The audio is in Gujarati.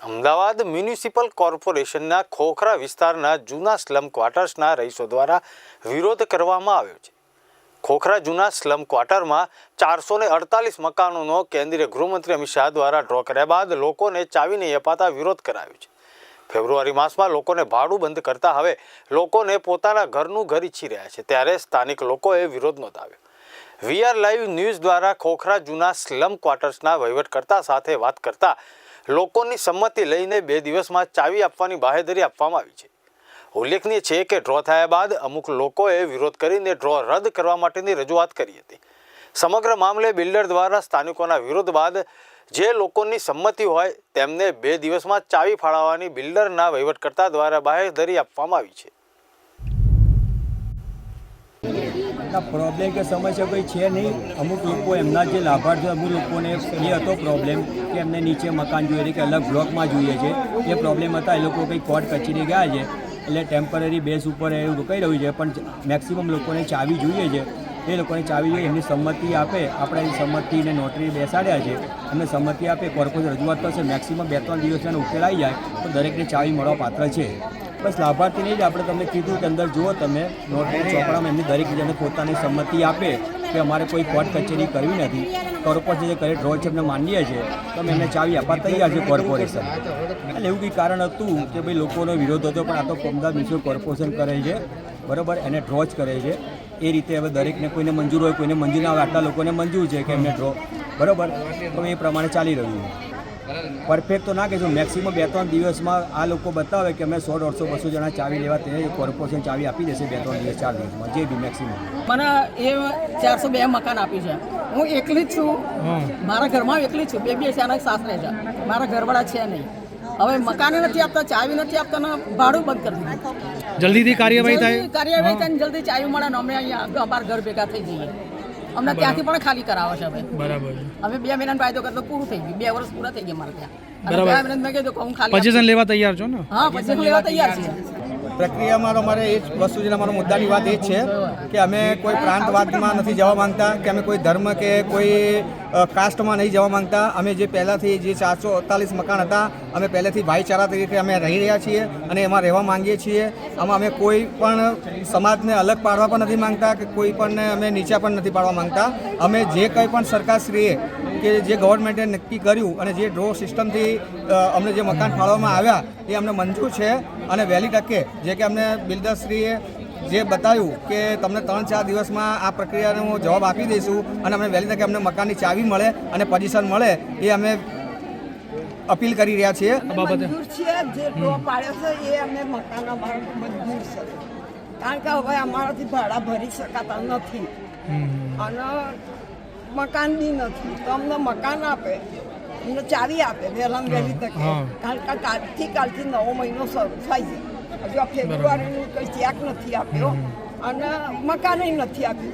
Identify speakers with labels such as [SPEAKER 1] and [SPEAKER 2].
[SPEAKER 1] અમદાવાદ મ્યુનિસિપલ કોર્પોરેશનના ખોખરા વિસ્તારના જૂના સ્લમ ક્વાર્ટર્સના રહીશો દ્વારા વિરોધ કરવામાં આવ્યો છે। ખોખરા જૂના સ્લમ ક્વાર્ટરમાં 448 મકાનોનો કેન્દ્રીય ગૃહમંત્રી અમિત શાહ દ્વારા ડ્રો કર્યા બાદ લોકોને ચાવી નહીં અપાતા વિરોધ કરાયો છે। ફેબ્રુઆરી માસમાં લોકોને ભાડું બંધ કરતા હવે લોકોને પોતાના ઘરનું ઘર ઈચ્છી રહ્યા છે, ત્યારે સ્થાનિક લોકોએ વિરોધ નોંધાવ્યો। વીઆર લાઈવ ન્યૂઝ દ્વારા ખોખરા જૂના સ્લમ ક્વાર્ટર્સના વહીવટકર્તા સાથે વાત કરતા લોકોની સંમતિ લઈને 2 દિવસમાં ચાવી આપવાની બાહેધરી આપવામાં આવી છે। ઉલ્લેખનીય છે કે ડ્રો થયા બાદ અમુક લોકોએ વિરોધ કરીને ડ્રો રદ કરવા માટેની રજૂઆત કરી હતી। સમગ્ર મામલે બિલ્ડર દ્વારા સ્થાનિકોના વિરોધ બાદ જે લોકોની સંમતિ હોય તેમને 2 દિવસમાં ચાવી ફાળવવાની બિલ્ડરના વહીવટકર્તા દ્વારા બાહેધરી આપવામાં આવી છે।
[SPEAKER 2] प्रॉब्लम के समस्या कोई है नहीं। अमुक लोग एमना जो लाभार्थी अमुक लोगों ने ये तो प्रॉब्लम कि एमने नीचे मकान જોઈએ કે अलग ब्लॉक में જોઈએ છે। ये प्रॉब्लम था એ લોકો કંઈ કોર્ટ કચેરી ગયા છે એટલે ટેમ્પરરી બેઝ ઉપર એવું રોકાઈ રહ્યું છે, પણ મેક્સિમમ લોકોને ચાવી જોઈએ છે। એ લોકોને ચાવી જોઈએ, એમની સંમતિ આપે, આપણે એની સંમતિને નોટરી બેસાડ્યા છે, એમને સંમતિ આપે, કોર્પોરેશન રજૂઆત કરશે, મેક્સિમમ 2-3 દિવસમાં ઉકેલ આવી જાય તો દરેકને ચાવી મળવા પાત્ર છે। બસ લાભાર્થી નહીં જ આપણે તમને કીધું કે અંદર જુઓ તમે નોટરી ચોપડામાં એમની દરેક જણે પોતાની સંમતિ આપે કે અમારે કોઈ કોર્ટ કચેરી કરવી નથી, કોર્પોરેશન જે કરે ડ્રો છે એમને માનીએ છીએ તો અમે એમને ચાવી આપવા તૈયાર છે કોર્પોરેશન। એટલે એવું કંઈ કારણ હતું કે ભાઈ લોકોનો વિરોધ હતો, પણ આ તો અમદાવાદ મ્યુનિસિપલ કોર્પોરેશન કરે છે, બરાબર, એને ડ્રો જ કરે છે। એ રીતે હવે દરેકને કોઈને મંજૂર હોય, કોઈને મંજૂર ના હોય, આટલા લોકોને મંજૂર છે કે એમને ડ્રો, બરાબર, તો એ પ્રમાણે ચાલી રહ્યું છે। પરફેક્ટ તો ના કહેશું, મેક્સિમમ 2-3 દિવસમાં આ લોકો બતાવે કે અમે 100-150-200 જણા ચાવી લેવા તે કોર્પોરેશન ચાવી આપી દેશે 2-3 દિવસ 4 દિવસમાં, જે બી મેક્સિમમ।
[SPEAKER 3] મને એ 402 મકાન આપી છે। હું એકલી જ છું, મારા ઘરમાં એકલી જ છું, બે અચાનક સાસરે છે, મારા ઘરવાળા છે નહીં। હવે મકાન નથી આપતા, ચાવી નથી આપતા ને ભાડું બંધ કરી દીધું।
[SPEAKER 4] જલ્દીથી કાર્યવાહી થાય,
[SPEAKER 3] જલ્દી ચાવી મળે ને અમે અહીંયા અમારા ઘર ભેગા થઈ જઈએ। અમને ત્યાંથી પણ ખાલી કરાવે છે હવે,
[SPEAKER 4] બરાબર।
[SPEAKER 3] અમે 2 મહિનાનો વાયદો કરતો પૂરું થઈ ગયું, 2 વર્ષ પૂરા થઈ ગયા મારે ત્યાં। 2 મહિના મેં કીધું કે હું ખાલી
[SPEAKER 4] પોઝિશન લેવા તૈયાર છો ને?
[SPEAKER 3] હા, પોઝિશન લેવા તૈયાર છીએ।
[SPEAKER 2] પ્રક્રિયામાં અમારે એ જ વસ્તુ છે, અમારો મુદ્દાની વાત એ જ છે કે અમે કોઈ પ્રાંતવાદમાં નથી જવા માંગતા, કે અમે કોઈ ધર્મ કે કોઈ કાસ્ટમાં નહીં જવા માંગતા। અમે જે પહેલાંથી જે 448 મકાન હતા, અમે પહેલેથી ભાઈચારા તરીકે અમે રહી રહ્યા છીએ અને એમાં રહેવા માંગીએ છીએ। આમાં અમે કોઈ પણ સમાજને અલગ પાડવા પણ નથી માંગતા કે કોઈ પણને અમે નીચા પણ નથી પાડવા માંગતા। અમે જે કંઈ પણ સરકારશ્રીએ કે જે ગવર્મેન્ટે નક્કી કર્યું અને જે ડ્રો સિસ્ટમથી અમને જે મકાન ફાળવવામાં આવ્યા એ અમને મંજૂર છે અને વહેલી તકે જે કે અમને બિલ્ડરશ્રીએ જે બતાવ્યું કે તમને 3-4 દિવસમાં આ પ્રક્રિયાનો જવાબ આપી દઈશું અને અમને વહેલી તકે અમને મકાનની ચાવી મળે અને પોઝિશન મળે એ અમે અપીલ કરી રહ્યા છીએ।
[SPEAKER 5] મંજૂર છે, જે ડ્રો પાડ્યો છે એ અમે મકાન અમારું મંજૂર છે, કારણ કે હવે અમારાથી ભાડા ભરી શકાતા નથી અને મકાન બી નથી, તો અમને મકાન આપે, અમને ચાવી આપે વહેલામાં વહેલી તકે, કારણ કે કાલથી 9 મહિનો શરૂ થાય છે। હજુ આ ફેબ્રુઆરીનું કંઈ ચેક નથી આપ્યો અને મકાન નથી આપ્યું, તો